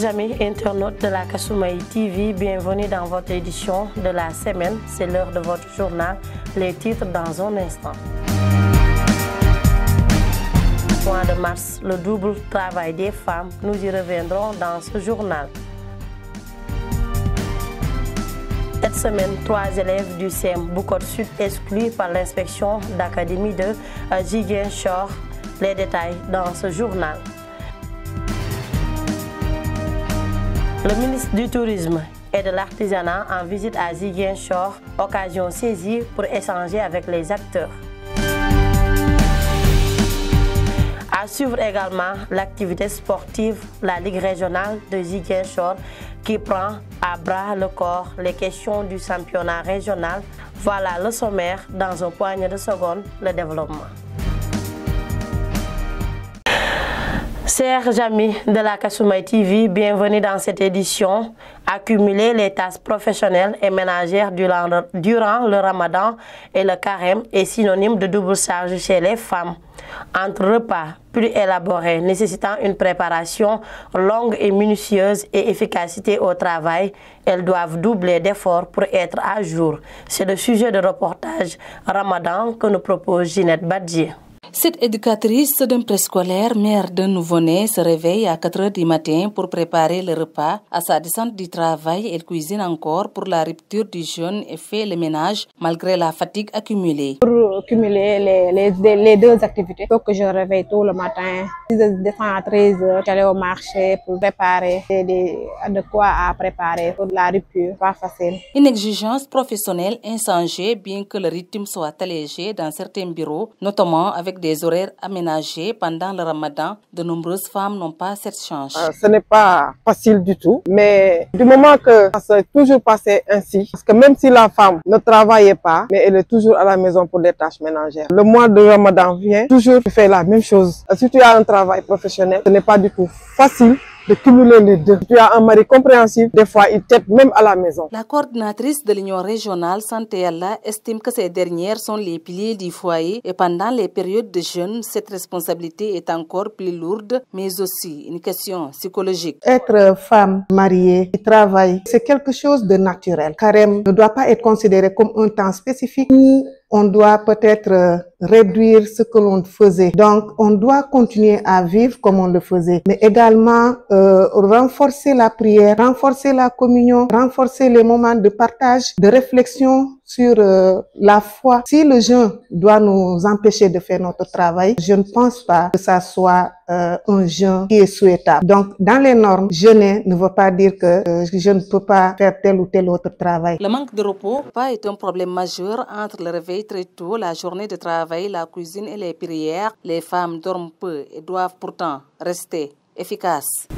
Chers amis internautes de la Kasumai TV, bienvenue dans votre édition de la semaine. C'est l'heure de votre journal. Les titres dans un instant. Mois de mars, le double travail des femmes, nous y reviendrons dans ce journal. Cette semaine, 3 élèves du CEM Bukot Sud exclus par l'inspection d'académie de Ziguinchor. Les détails dans ce journal. Le ministre du Tourisme et de l'Artisanat en visite à Ziguinchor, occasion saisie pour échanger avec les acteurs. À suivre également l'activité sportive, la Ligue régionale de Ziguinchor qui prend à bras le corps les questions du championnat régional. Voilà le sommaire dans un poignet de secondes, le développement. Chers amis de la Kasumai TV, bienvenue dans cette édition. Accumuler les tâches professionnelles et ménagères durant le Ramadan et le carême est synonyme de double charge chez les femmes. Entre repas plus élaborés nécessitant une préparation longue et minutieuse et efficacité au travail, elles doivent doubler d'efforts pour être à jour. C'est le sujet de reportage Ramadan que nous propose Ginette Badji. Cette éducatrice d'un préscolaire, mère d'un nouveau-né, se réveille à 4 h du matin pour préparer le repas. À sa descente du travail, elle cuisine encore pour la rupture du jeûne et fait le ménage malgré la fatigue accumulée. Pour cumuler les deux activités, il faut que je réveille tôt le matin. Je descends à 13 h, j'allais au marché pour préparer de quoi à préparer pour la rupture, pas facile. Une exigence professionnelle insensée, bien que le rythme soit allégé dans certains bureaux, notamment avec des horaires aménagés pendant le Ramadan. De nombreuses femmes n'ont pas cette chance. Ce n'est pas facile du tout, mais du moment que ça s'est toujours passé ainsi, parce que même si la femme ne travaillait pas, mais elle est toujours à la maison pour des tâches ménagères. Le mois de Ramadan vient, toujours tu fais la même chose. Si tu as un travail professionnel, ce n'est pas du tout facile de cumuler les deux. Tu as un mari compréhensif, des fois il t'aide même à la maison. La coordinatrice de l'Union régionale Santé Allah estime que ces dernières sont les piliers du foyer et pendant les périodes de jeûne, cette responsabilité est encore plus lourde, mais aussi une question psychologique. Être femme mariée qui travaille, c'est quelque chose de naturel. Carême ne doit pas être considéré comme un temps spécifique où on doit peut-être réduire ce que l'on faisait. Donc, on doit continuer à vivre comme on le faisait, mais également renforcer la prière, renforcer la communion, renforcer les moments de partage, de réflexion sur la foi. Si le jeûne doit nous empêcher de faire notre travail, je ne pense pas que ça soit un jeûne qui est souhaitable. Donc, dans les normes, jeûner ne veut pas dire que je ne peux pas faire tel ou tel autre travail. Le manque de repos est un problème majeur entre le réveil très tôt, la journée de travail, la cuisine et les prières. Les femmes dorment peu et doivent pourtant rester efficaces.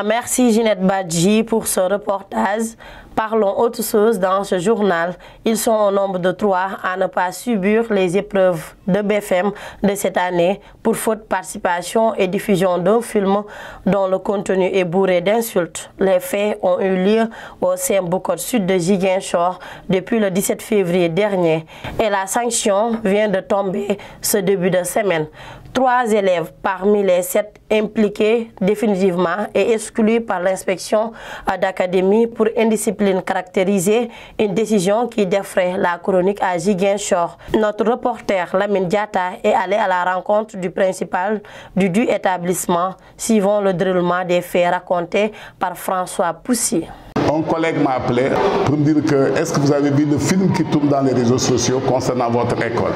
Merci Ginette Badji pour ce reportage. Parlons autre chose dans ce journal. Ils sont au nombre de 3 à ne pas subir les épreuves de BFM de cette année pour faute de participation et diffusion d'un film dont le contenu est bourré d'insultes. Les faits ont eu lieu au CEM Bukot Sud de Ziguinchor depuis le 17 février dernier et la sanction vient de tomber ce début de semaine. 3 élèves parmi les 7 impliqués définitivement et exclus par l'inspection d'académie pour indiscipline caractérisée, une décision qui défraie la chronique à Ziguinchor. Notre reporter Lamine Diata est allé à la rencontre du principal du établissement, suivant le déroulement des faits racontés par François Poussy. Un collègue m'a appelé pour me dire que est-ce que vous avez vu le film qui tourne dans les réseaux sociaux concernant votre école?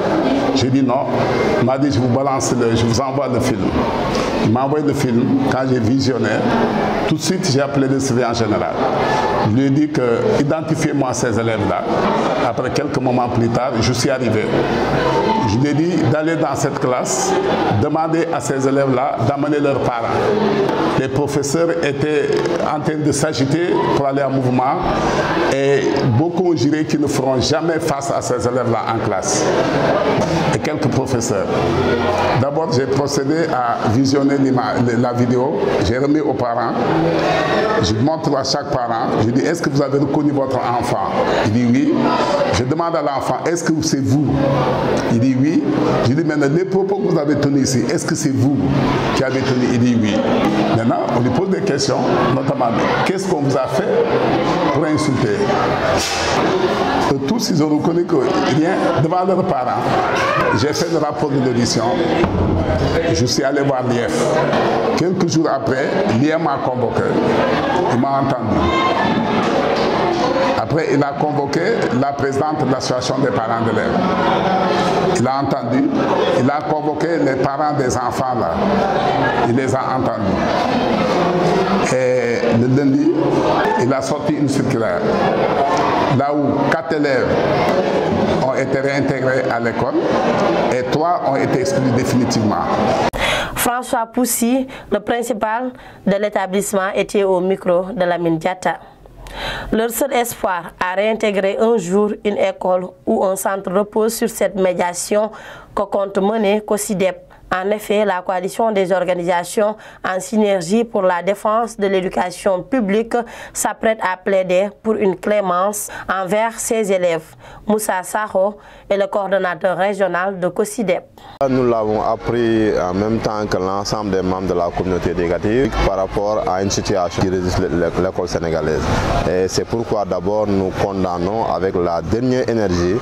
J'ai dit non. Il m'a dit je vous envoie le film. Il m'a envoyé le film. Quand j'ai visionné, tout de suite j'ai appelé le surveillant général. Je lui ai dit que identifiez-moi ces élèves-là. Après quelques moments plus tard, je suis arrivé. Je lui ai dit d'aller dans cette classe, demander à ces élèves-là d'amener leurs parents. Les professeurs étaient en train de s'agiter pour aller en mouvement et beaucoup ont juré qu'ils ne feront jamais face à ces élèves-là en classe. Et quelques professeurs. D'abord, j'ai procédé à visionner la vidéo, j'ai remis aux parents, je montre à chaque parent, je dis est-ce que vous avez reconnu votre enfant? Il dit oui. Je demande à l'enfant, est-ce que c'est vous? Il dit oui. Je dis maintenant, les propos que vous avez tenus ici, est-ce que c'est vous qui avez tenu? Il dit oui. Maintenant, on lui pose des questions, notamment, qu'est-ce qu'on vous a fait pour insulter? Tous, ils ont reconnu que rien, devant leurs parents, j'ai fait le rapport de l'audition, je suis allé voir l'IEF. Quelques jours après, l'IEF m'a convoqué, il m'a entendu. Après, il a convoqué la présidente de l'association des parents d'élèves. Il a entendu, il a convoqué les parents des enfants là, il les a entendus. Et le lundi, il a sorti une circulaire, là où 4 élèves ont été réintégrés à l'école et 3 ont été exclus définitivement. François Poussy, le principal de l'établissement, était au micro de Lamine Diatta. Leur seul espoir à réintégrer un jour une école ou un centre repose sur cette médiation que compte mener COSYDEP. En effet, la coalition des organisations en synergie pour la défense de l'éducation publique s'apprête à plaider pour une clémence envers ses élèves. Moussa Sakho est le coordonnateur régional de COSYDEP. Nous l'avons appris en même temps que l'ensemble des membres de la communauté éducative par rapport à une situation qui résiste l'école sénégalaise. Et c'est pourquoi d'abord nous condamnons avec la dernière énergie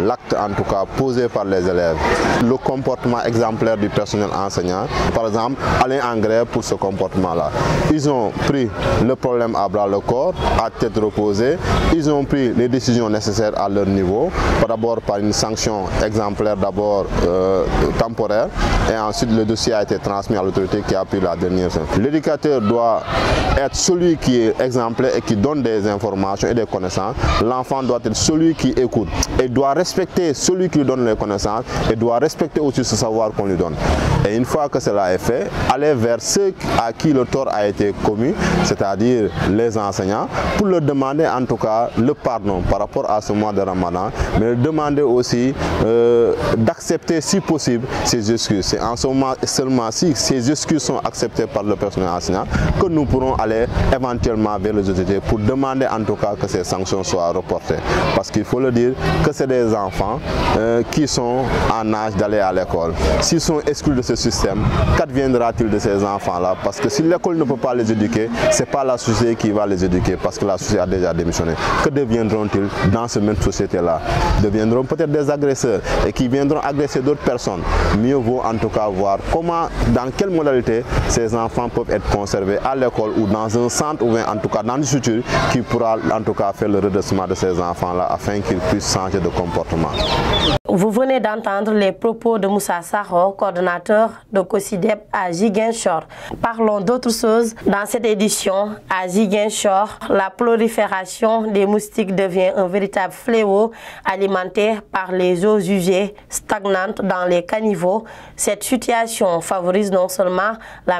l'acte en tout cas posé par les élèves. Le comportement exemplaire du personnel enseignant, par exemple, aller en grève pour ce comportement-là. Ils ont pris le problème à bras le corps, à tête reposée. Ils ont pris les décisions nécessaires à leur niveau, d'abord par une sanction exemplaire, d'abord temporaire, et ensuite le dossier a été transmis à l'autorité qui a pris la dernière. L'éducateur doit être celui qui est exemplaire et qui donne des informations et des connaissances. L'enfant doit être celui qui écoute et doit respecter celui qui lui donne les connaissances et doit respecter aussi ce savoir qu'on lui donne. Et une fois que cela est fait, aller vers ceux à qui le tort a été commis, c'est-à-dire les enseignants, pour leur demander en tout cas le pardon par rapport à ce mois de Ramadan, mais demander aussi d'accepter si possible ces excuses. C'est en ce moment seulement si ces excuses sont acceptées par le personnel enseignant que nous pourrons aller éventuellement vers les autorités pour demander en tout cas que ces sanctions soient reportées. Parce qu'il faut le dire que c'est des enfants qui sont en âge d'aller à l'école. S'ils sont exclus de ce système, qu'adviendra-t-il de ces enfants-là? Parce que si l'école ne peut pas les éduquer, ce n'est pas la société qui va les éduquer parce que la société a déjà démissionné. Que deviendront-ils dans cette même société-là? Deviendront peut-être des agresseurs et qui viendront agresser d'autres personnes. Mieux vaut en tout cas voir comment, dans quelle modalité ces enfants peuvent être conservés à l'école ou dans un centre ou en tout cas dans une structure qui pourra en tout cas faire le redressement de ces enfants-là afin qu'ils puissent changer de comportement. Vous venez d'entendre les propos de Moussa Sakho, coordonnateur de COSYDEP à Ziguinchor. Parlons d'autres choses. Dans cette édition, à Ziguinchor, la prolifération des moustiques devient un véritable fléau alimenté par les eaux usées stagnantes dans les caniveaux. Cette situation favorise non seulement la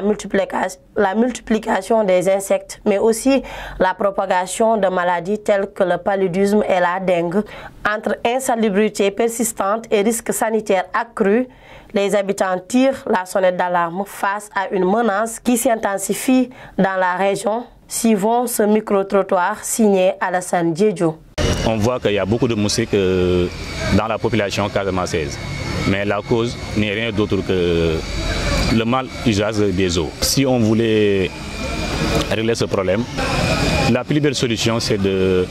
multiplication des insectes, mais aussi la propagation de maladies telles que le paludisme et la dengue. Entre insalubrité persistante et risques sanitaires accrus, les habitants tirent la sonnette d'alarme face à une menace qui s'intensifie dans la région. Suivons ce micro-trottoir signé Alassane Diédjo. On voit qu'il y a beaucoup de moustiques dans la population casamançaise. Mais la cause n'est rien d'autre que le mal usage des eaux. Si on voulait régler ce problème, la plus belle solution c'est de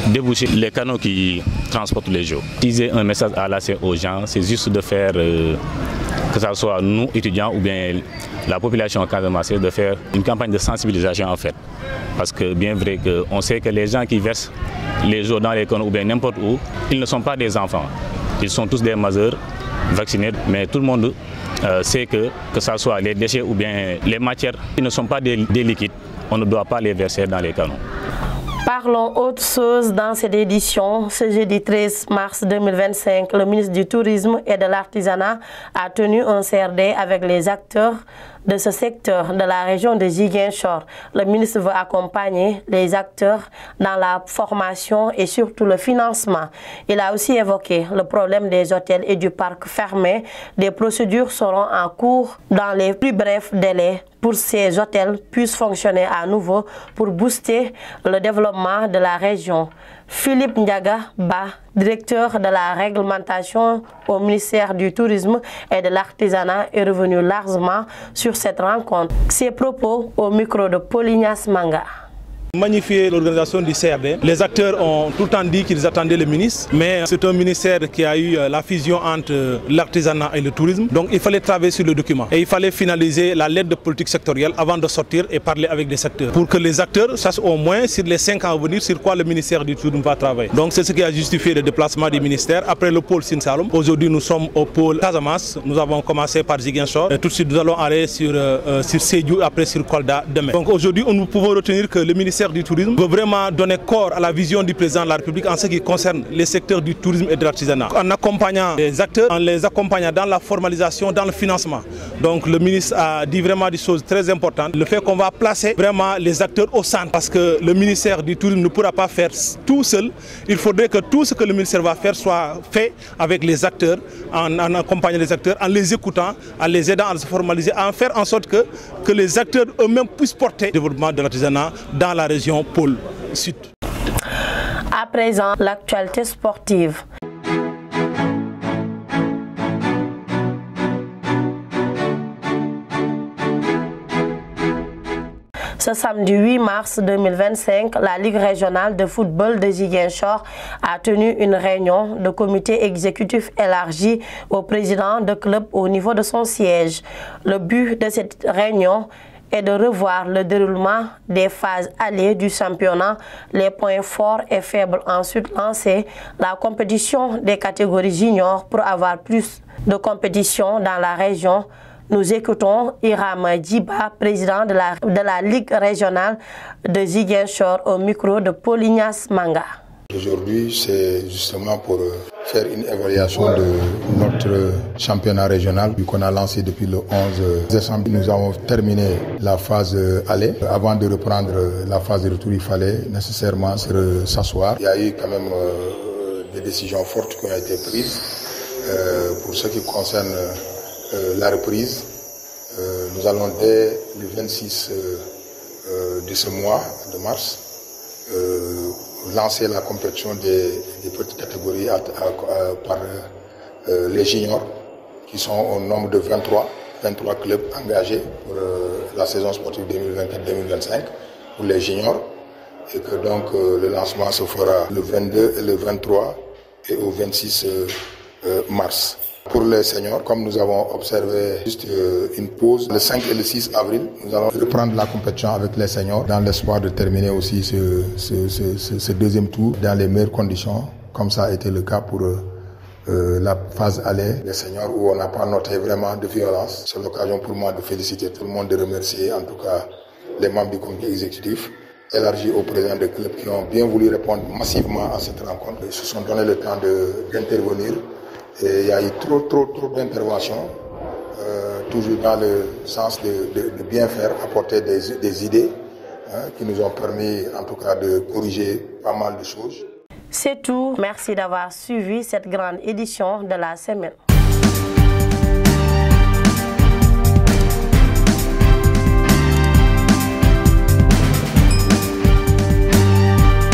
déboucher les canaux qui transportent les eaux. Utiliser un message à lancer aux gens, c'est juste de faire, que ce soit nous étudiants ou bien la population casamançaise, de faire une campagne de sensibilisation en fait. Parce que bien vrai qu'on sait que les gens qui versent les eaux dans les canaux ou bien n'importe où, ils ne sont pas des enfants. Ils sont tous des majeurs vaccinés, mais tout le monde sait que ce soit les déchets ou bien les matières qui ne sont pas des liquides, on ne doit pas les verser dans les canaux. Parlons autre chose dans cette édition. Ce jeudi 13 mars 2025, le ministre du Tourisme et de l'Artisanat a tenu un CRD avec les acteurs de ce secteur de la région de Ziguinchor. Le ministre veut accompagner les acteurs dans la formation et surtout le financement. Il a aussi évoqué le problème des hôtels et du parc fermé. Des procédures seront en cours dans les plus brefs délais pour que ces hôtels puissent fonctionner à nouveau pour booster le développement de la région. Philippe Ndiaga Ba, directeur de la réglementation au ministère du Tourisme et de l'Artisanat, est revenu largement sur cette rencontre. Ses propos au micro de Paulignas Manga. Magnifier l'organisation du CRD. Les acteurs ont tout le temps dit qu'ils attendaient le ministre, mais c'est un ministère qui a eu la fusion entre l'artisanat et le tourisme. Donc il fallait travailler sur le document et il fallait finaliser la lettre de politique sectorielle avant de sortir et parler avec des secteurs. Pour que les acteurs sachent au moins sur les 5 ans à venir sur quoi le ministère du tourisme va travailler. Donc c'est ce qui a justifié le déplacement du ministère. Après le pôle Sine Saloum, aujourd'hui nous sommes au pôle Casamance. Nous avons commencé par Ziguinchor et tout de suite nous allons aller sur Sédhiou, après sur Kolda demain. Donc aujourd'hui nous pouvons retenir que le ministère du tourisme veut vraiment donner corps à la vision du président de la République en ce qui concerne les secteurs du tourisme et de l'artisanat. En accompagnant les acteurs, en les accompagnant dans la formalisation, dans le financement. Donc le ministre a dit vraiment des choses très importantes. Le fait qu'on va placer vraiment les acteurs au centre parce que le ministère du tourisme ne pourra pas faire tout seul. Il faudrait que tout ce que le ministère va faire soit fait avec les acteurs, en accompagnant les acteurs, en les écoutant, en les aidant à se formaliser, en faire en sorte que les acteurs eux-mêmes puissent porter le développement de l'artisanat dans la région Pôle Sud. À présent, l'actualité sportive. Ce samedi 8 mars 2025, la Ligue régionale de football de Ziguinchor a tenu une réunion de comité exécutif élargi au président de club au niveau de son siège. Le but de cette réunion est de revoir le déroulement des phases allées du championnat, les points forts et faibles ensuite lancés, la compétition des catégories juniors pour avoir plus de compétition dans la région. Nous écoutons Iram Djiba, président de la Ligue régionale de Ziguinchor au micro de Paulignas Manga. Aujourd'hui, c'est justement pour faire une évaluation de notre championnat régional qu'on a lancé depuis le 11 décembre. Nous avons terminé la phase aller. Avant de reprendre la phase de retour, il fallait nécessairement s'asseoir. Il y a eu quand même des décisions fortes qui ont été prises. Pour ce qui concerne la reprise, nous allons dès le 26 de ce mois de mars lancer la compétition des petites catégories par les juniors qui sont au nombre de 23 clubs engagés pour la saison sportive 2024-2025 pour les juniors et que donc le lancement se fera le 22 et le 23 et au 26 mars. Pour les seniors, comme nous avons observé juste une pause, le 5 et le 6 avril, nous allons reprendre la compétition avec les seniors dans l'espoir de terminer aussi ce deuxième tour dans les meilleures conditions, comme ça a été le cas pour la phase aller des seniors où on n'a pas noté vraiment de violence. C'est l'occasion pour moi de féliciter tout le monde, de remercier en tout cas les membres du comité exécutif élargi au président de club qui ont bien voulu répondre massivement à cette rencontre. Ils se sont donné le temps d'intervenir. Et il y a eu trop d'interventions, toujours dans le sens de bien faire, apporter des idées qui nous ont permis en tout cas de corriger pas mal de choses. C'est tout. Merci d'avoir suivi cette grande édition de la semaine.